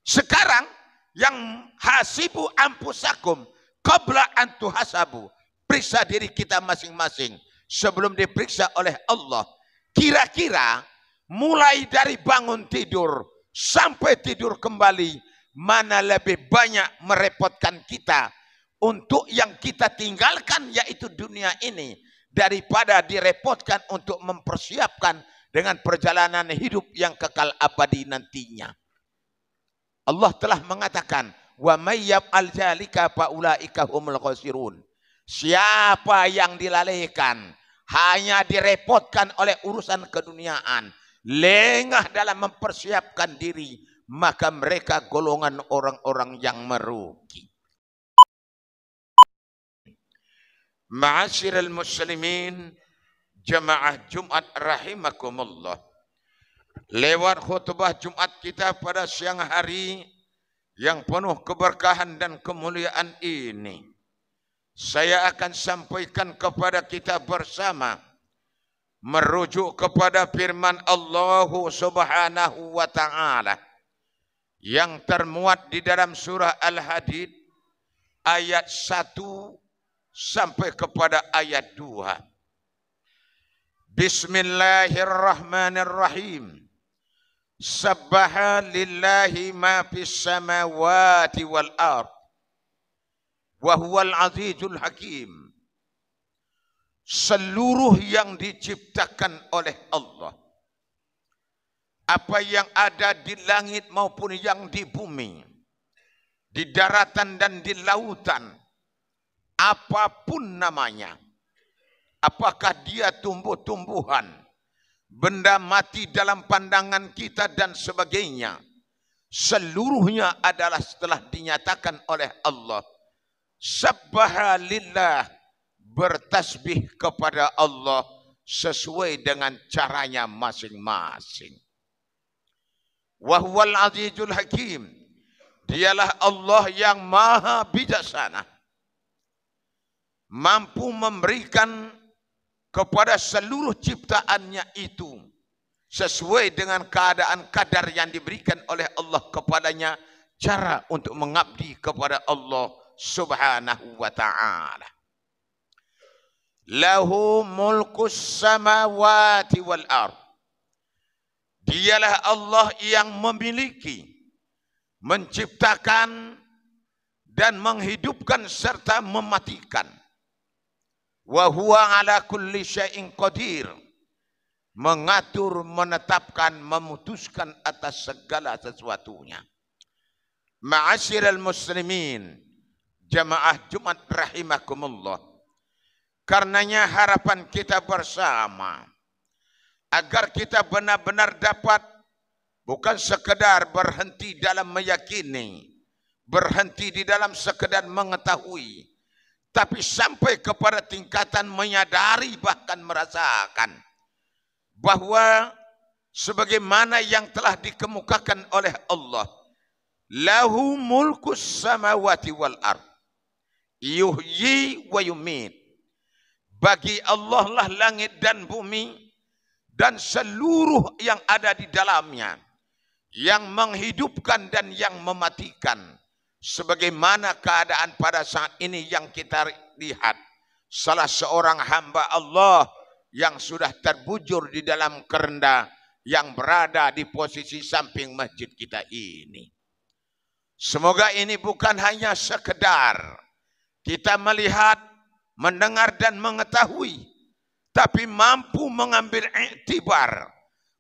Sekarang yang hasibu ampusakum qabla an tuhasabu. Periksa diri kita masing-masing sebelum diperiksa oleh Allah. Kira-kira mulai dari bangun tidur sampai tidur kembali, mana lebih banyak merepotkan kita untuk yang kita tinggalkan, yaitu dunia ini, daripada direpotkan untuk mempersiapkan dengan perjalanan hidup yang kekal abadi nantinya. Allah telah mengatakan, wa may yaf'al dzalika fa ulaika humul khasirun. Siapa yang dilalaikan, hanya direpotkan oleh urusan keduniaan, lengah dalam mempersiapkan diri, maka mereka golongan orang-orang yang merugi. Ma'asyiral muslimin, jamaah Jumat rahimakumullah. Lewat khutbah Jumat kita pada siang hari yang penuh keberkahan dan kemuliaan ini, saya akan sampaikan kepada kita bersama merujuk kepada firman Allah Subhanahu wa taala yang termuat di dalam surah Al-Hadid ayat 1 sampai kepada ayat 2. Bismillahirrahmanirrahim. Sabbaha lillahi ma fis samawati wal ard wa huwal azizul hakim. Seluruh yang diciptakan oleh Allah, apa yang ada di langit maupun yang di bumi, di daratan dan di lautan, apapun namanya, apakah dia tumbuh-tumbuhan, benda mati dalam pandangan kita dan sebagainya, seluruhnya adalah setelah dinyatakan oleh Allah. Sabbaha lillah, bertasbih kepada Allah sesuai dengan caranya masing-masing. Wa huwal azizul hakim, dialah Allah yang maha bijaksana, mampu memberikan kepada seluruh ciptaannya itu sesuai dengan keadaan kadar yang diberikan oleh Allah kepadanya, cara untuk mengabdi kepada Allah Subhanahu wa ta'ala. Lahu mulkus samawati wal ard, dialah Allah yang memiliki, menciptakan dan menghidupkan serta mematikan. Wa huwa ala kulli syai'in qadir, mengatur, menetapkan, memutuskan atas segala sesuatunya. Ma'asyiral muslimin, jamaah Jumat rahimakumullah. Karenanya harapan kita bersama agar kita benar-benar dapat bukan sekedar berhenti dalam meyakini, berhenti di dalam sekedar mengetahui, tapi sampai kepada tingkatan menyadari, bahkan merasakan bahwa sebagaimana yang telah dikemukakan oleh Allah, lahu mulkus samawati wal ard yuhyi wa yumit. Bagi Allah lah langit dan bumi dan seluruh yang ada di dalamnya, yang menghidupkan dan yang mematikan. Sebagaimana keadaan pada saat ini yang kita lihat, salah seorang hamba Allah yang sudah terbujur di dalam kerenda yang berada di posisi samping masjid kita ini. Semoga ini bukan hanya sekedar kita melihat, mendengar dan mengetahui, tapi mampu mengambil iktibar,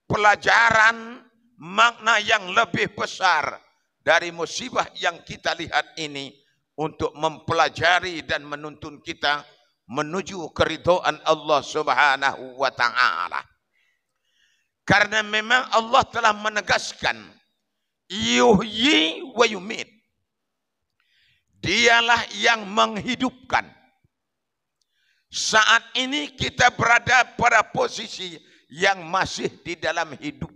pelajaran, makna yang lebih besar dari musibah yang kita lihat ini, untuk mempelajari dan menuntun kita menuju keridhaan Allah Subhanahu wa ta'ala. Karena memang Allah telah menegaskan yuhyi wa yumit, dialah yang menghidupkan. Saat ini kita berada pada posisi yang masih di dalam hidup.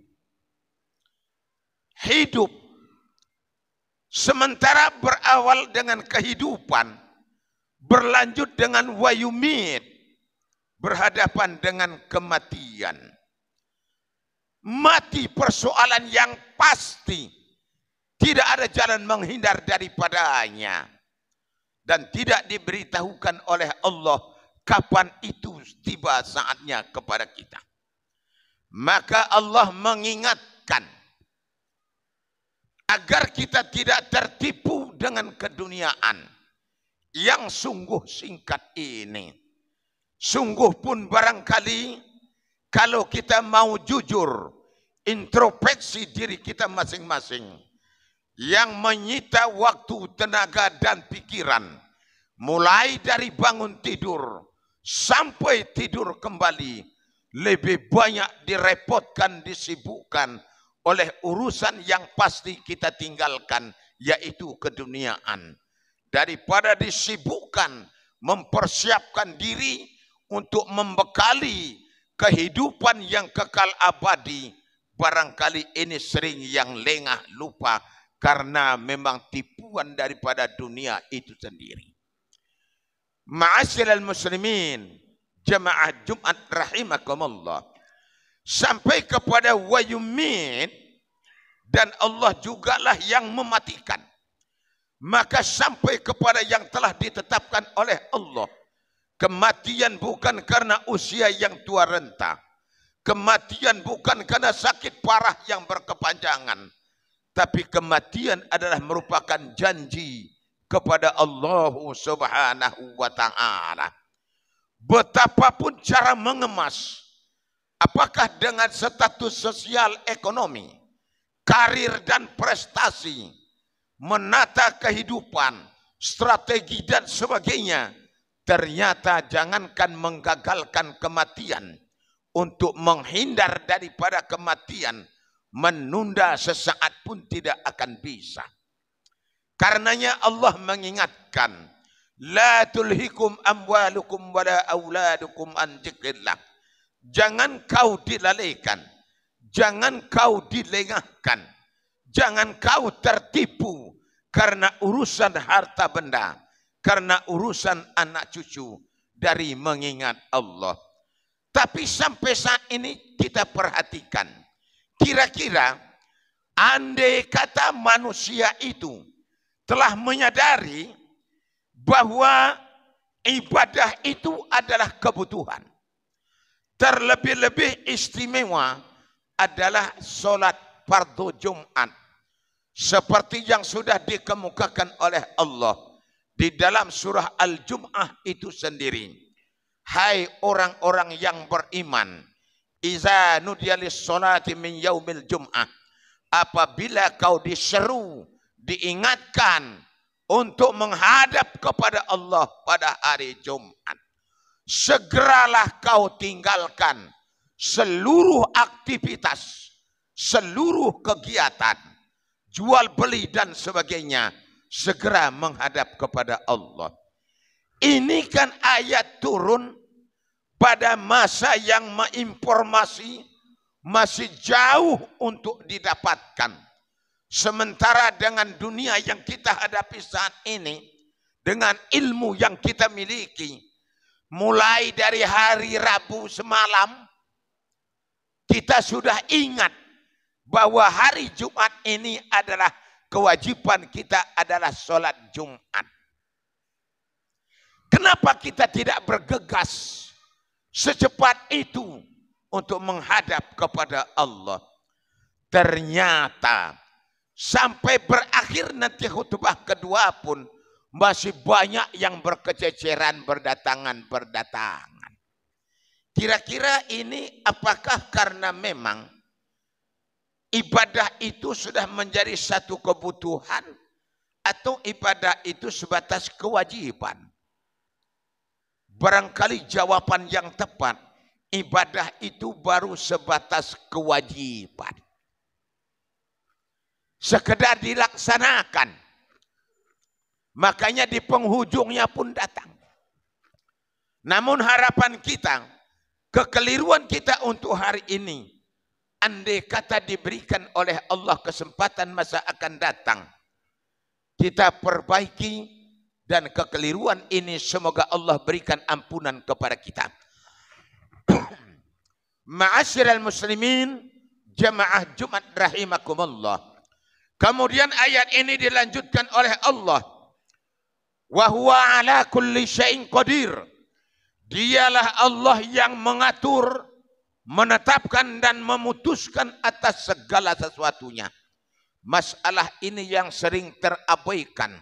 Hidup sementara berawal dengan kehidupan, berlanjut dengan wayumit, berhadapan dengan kematian. Mati persoalan yang pasti, Tidak ada jalan menghindar daripadanya. Dan tidak diberitahukan oleh Allah kapan itu tiba saatnya kepada kita. Maka Allah mengingatkan agar kita tidak tertipu dengan keduniaan yang sungguh singkat ini. Sungguh pun barangkali kalau kita mau jujur, introspeksi diri kita masing-masing, yang menyita waktu, tenaga, dan pikiran, mulai dari bangun tidur sampai tidur kembali, lebih banyak direpotkan, disibukkan oleh urusan yang pasti kita tinggalkan, yaitu keduniaan, daripada disibukkan mempersiapkan diri untuk membekali kehidupan yang kekal abadi. Barangkali ini sering yang lengah, lupa, karena memang tipuan daripada dunia itu sendiri. Ma'asyiral muslimin, jamaah Jumat rahimakumullah, sampai kepada wa yumit, dan Allah jugalah yang mematikan. Maka sampai kepada yang telah ditetapkan oleh Allah. Kematian bukan karena usia yang tua renta. Kematian bukan karena sakit parah yang berkepanjangan. Tapi kematian adalah merupakan janji kepada Allah Subhanahu wa ta'ala. Betapapun cara mengemas, apakah dengan status sosial ekonomi, karir dan prestasi, menata kehidupan, strategi dan sebagainya, ternyata jangankan menggagalkan kematian, untuk menghindar daripada kematian, menunda sesaat pun tidak akan bisa. Karenanya Allah mengingatkan, la tulhikum amwalukum wala auladukum an dzikrillah. Jangan kau dilalaikan, jangan kau dilengahkan, jangan kau tertipu karena urusan harta benda, karena urusan anak cucu dari mengingat Allah. Tapi sampai saat ini kita perhatikan, kira-kira andai kata manusia itu telah menyadari bahwa ibadah itu adalah kebutuhan, terlebih-lebih istimewa adalah solat fardu Jumat, seperti yang sudah dikemukakan oleh Allah di dalam surah Al-Jum'ah itu sendiri. Hai orang-orang yang beriman, iza nudiya lis-sholati min yaumil jum'ah, apabila kau diseru, diingatkan untuk menghadap kepada Allah pada hari Jumat, segeralah kau tinggalkan seluruh aktivitas, seluruh kegiatan, jual beli dan sebagainya, segera menghadap kepada Allah. Ini kan ayat turun pada masa yang informasi masih jauh untuk didapatkan. Sementara dengan dunia yang kita hadapi saat ini, dengan ilmu yang kita miliki, mulai dari hari Rabu semalam, kita sudah ingat bahwa hari Jumat ini adalah kewajiban kita adalah sholat Jumat. Kenapa kita tidak bergegas secepat itu untuk menghadap kepada Allah? Ternyata sampai berakhir nanti khutbah kedua pun masih banyak yang berkececeran, berdatangan. Kira-kira ini apakah karena memang ibadah itu sudah menjadi satu kebutuhan, atau ibadah itu sebatas kewajiban? Barangkali jawaban yang tepat, ibadah itu baru sebatas kewajiban, sekedar dilaksanakan. Makanya di penghujungnya pun datang. Namun harapan kita, kekeliruan kita untuk hari ini, andai kata diberikan oleh Allah kesempatan masa akan datang, kita perbaiki. Dan kekeliruan ini semoga Allah berikan ampunan kepada kita. Ma'asyiral muslimin, jamaah Jumat rahimakumullah. Kemudian ayat ini dilanjutkan oleh Allah. Wa huwa ala kulli syai'in qadir. Dialah Allah yang mengatur, menetapkan dan memutuskan atas segala sesuatunya. Masalah ini yang sering terabaikan.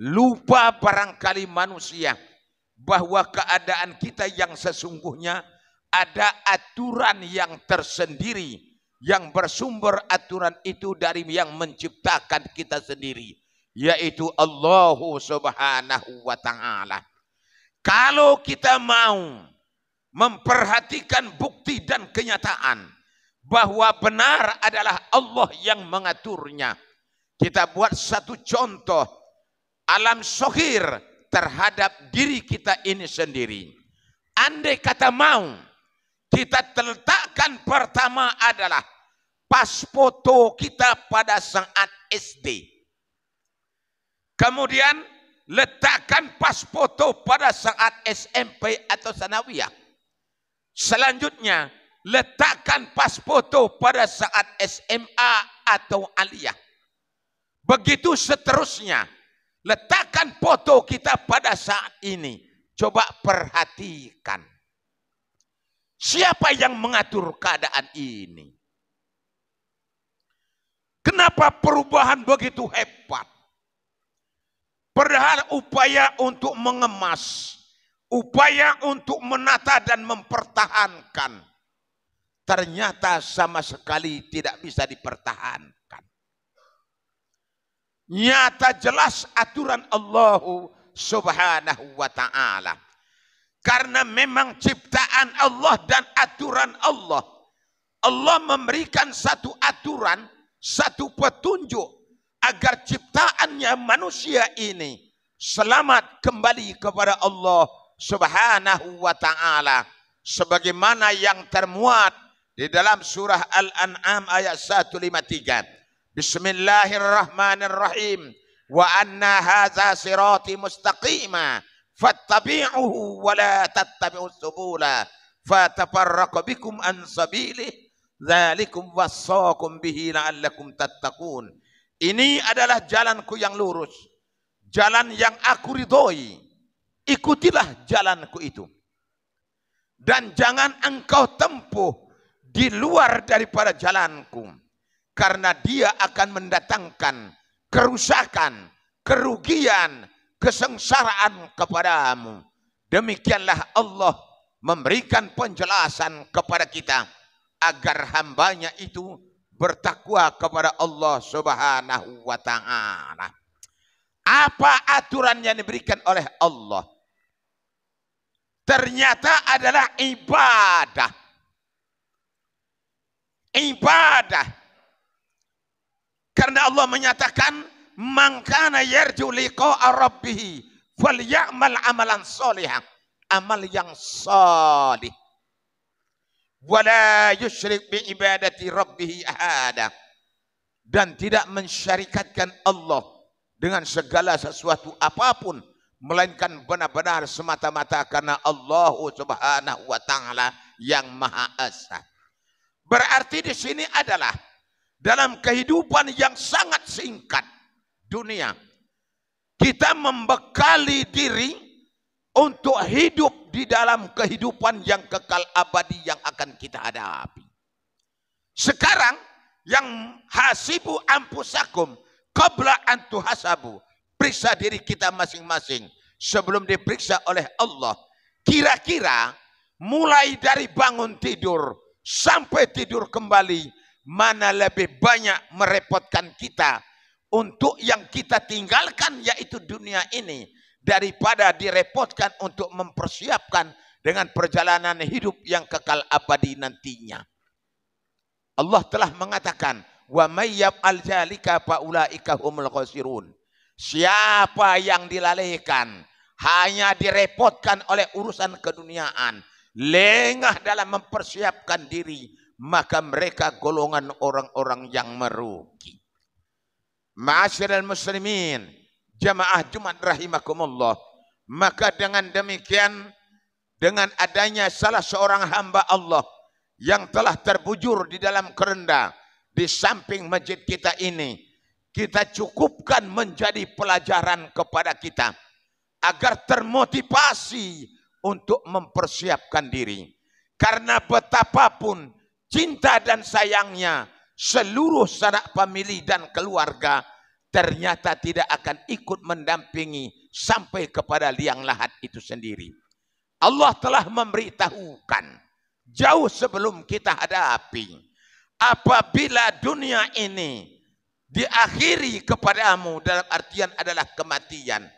Lupa barangkali manusia bahwa keadaan kita yang sesungguhnya ada aturan yang tersendiri, yang bersumber aturan itu dari yang menciptakan kita sendiri, yaitu Allah Subhanahu wa Ta'ala. Kalau kita mau memperhatikan bukti dan kenyataan bahwa benar adalah Allah yang mengaturnya, kita buat satu contoh alam sohir terhadap diri kita ini sendiri. Andai kata mau, kita letakkan pertama adalah pas foto kita pada saat SD. Kemudian letakkan pas foto pada saat SMP atau sanawiyah. Selanjutnya letakkan pas foto pada saat SMA atau aliyah. Begitu seterusnya. Letakkan foto kita pada saat ini. Coba perhatikan. Siapa yang mengatur keadaan ini? Kenapa perubahan begitu hebat? Padahal upaya untuk mengemas, upaya untuk menata dan mempertahankan, ternyata sama sekali tidak bisa dipertahankan. Nyata jelas aturan Allah Subhanahu wa Ta'ala. Karena memang ciptaan Allah dan aturan Allah. Allah memberikan satu aturan, satu petunjuk agar ciptaannya manusia ini selamat kembali kepada Allah Subhanahu wa Ta'ala. Sebagaimana yang termuat di dalam surah Al-An'am ayat 153. Bismillahirrahmanirrahim. Wa anna hadza sirati mustaqima fattabi'uhu wa la tattabi'us subula fatafarraqu bikum an sabilih dzalikum wassaqum bihi la'allakum tattaqun. Ini adalah jalanku yang lurus, jalan yang aku ridhoi. Ikutilah jalanku itu. Dan jangan engkau tempuh di luar daripada jalanku, karena dia akan mendatangkan kerusakan, kerugian, kesengsaraan kepadamu. Demikianlah Allah memberikan penjelasan kepada kita agar hambanya itu bertakwa kepada Allah Subhanahu wa Ta'ala. Apa aturan yang diberikan oleh Allah? Ternyata adalah ibadah. Ibadah. Karena Allah menyatakan, "Man kana yarju liqa'a rabbih falyamal amalan sholihan." Amal yang salih. Wala yusyrik bi ibadati rabbih ahada. Dan tidak mensyarikatkan Allah dengan segala sesuatu apapun, melainkan benar-benar semata-mata karena Allah Subhanahu wa Ta'ala yang Maha Esa. Berarti di sini adalah dalam kehidupan yang sangat singkat dunia, kita membekali diri untuk hidup di dalam kehidupan yang kekal abadi yang akan kita hadapi. Sekarang yang hasibu ampusakum qabla an tuhasabu. Periksa diri kita masing-masing sebelum diperiksa oleh Allah. Kira-kira mulai dari bangun tidur sampai tidur kembali, mana lebih banyak merepotkan kita untuk yang kita tinggalkan, yaitu dunia ini, daripada direpotkan untuk mempersiapkan dengan perjalanan hidup yang kekal abadi nantinya. Allah telah mengatakan, wa may yaf'al dzalika fa ulaika humul khasirun. Siapa yang dilalaikan, hanya direpotkan oleh urusan keduniaan, lengah dalam mempersiapkan diri, maka mereka golongan orang-orang yang merugi. Ma'asyiral muslimin, jamaah Jumat rahimakumullah. Maka dengan demikian, dengan adanya salah seorang hamba Allah yang telah terbujur di dalam kerenda di samping masjid kita ini, kita cukupkan menjadi pelajaran kepada kita agar termotivasi untuk mempersiapkan diri. Karena betapapun cinta dan sayangnya seluruh sanak famili dan keluarga ternyata tidak akan ikut mendampingi sampai kepada liang lahat itu sendiri. Allah telah memberitahukan jauh sebelum kita hadapi, apabila dunia ini diakhiri kepadamu, dalam artian adalah kematian,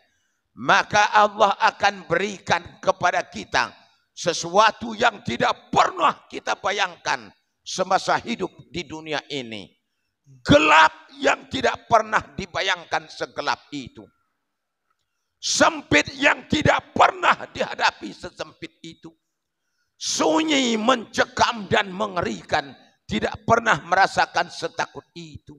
maka Allah akan berikan kepada kita sesuatu yang tidak pernah kita bayangkan semasa hidup di dunia ini. Gelap yang tidak pernah dibayangkan segelap itu. Sempit yang tidak pernah dihadapi sesempit itu. Sunyi, mencekam dan mengerikan, tidak pernah merasakan setakut itu.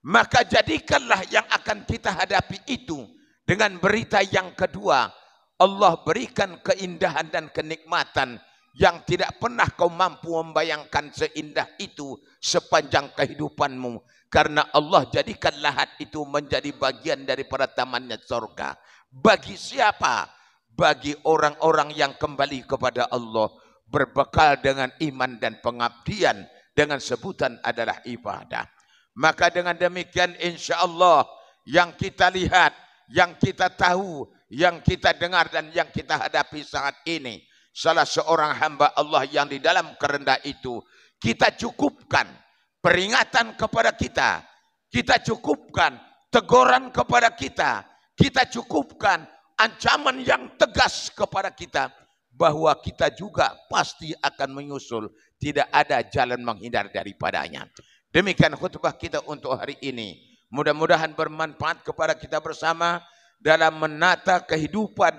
Maka jadikanlah yang akan kita hadapi itu dengan berita yang kedua. Allah berikan keindahan dan kenikmatan yang tidak pernah kau mampu membayangkan seindah itu sepanjang kehidupanmu. Karena Allah jadikan lahat itu menjadi bagian daripada tamannya surga. Bagi siapa? Bagi orang-orang yang kembali kepada Allah, berbekal dengan iman dan pengabdian dengan sebutan adalah ibadah. Maka dengan demikian insya Allah yang kita lihat, yang kita tahu, yang kita dengar dan yang kita hadapi saat ini, salah seorang hamba Allah yang di dalam kerendah itu, kita cukupkan peringatan kepada kita, kita cukupkan teguran kepada kita, kita cukupkan ancaman yang tegas kepada kita, bahwa kita juga pasti akan menyusul, tidak ada jalan menghindar daripadanya. Demikian khutbah kita untuk hari ini. Mudah-mudahan bermanfaat kepada kita bersama dalam menata kehidupan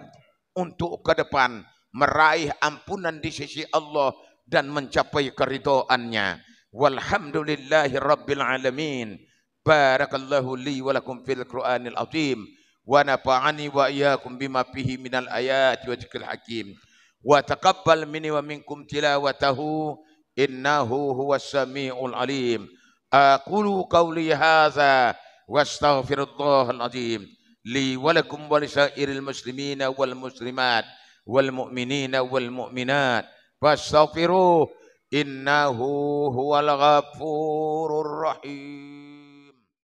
untuk ke depan, meraih ampunan di sisi Allah dan mencapai keridhaannya. Walhamdulillahi rabbil alamin. Barakallahu li wa lakum fil Qur'anil azim wa nafa'ani wa iyyakum bima fihi minal ayati wa dzikril hakim. Wa taqabbal minni wa minkum tilawatahu innahu huwas samiul alim. Aqulu qawli hadza wastaghfirullahal azim li wa lakum wa lisairil muslimina wal muslimat wal mu'minina wal mu'minat fastaghfiruh innahu huwal ghafurur rahim.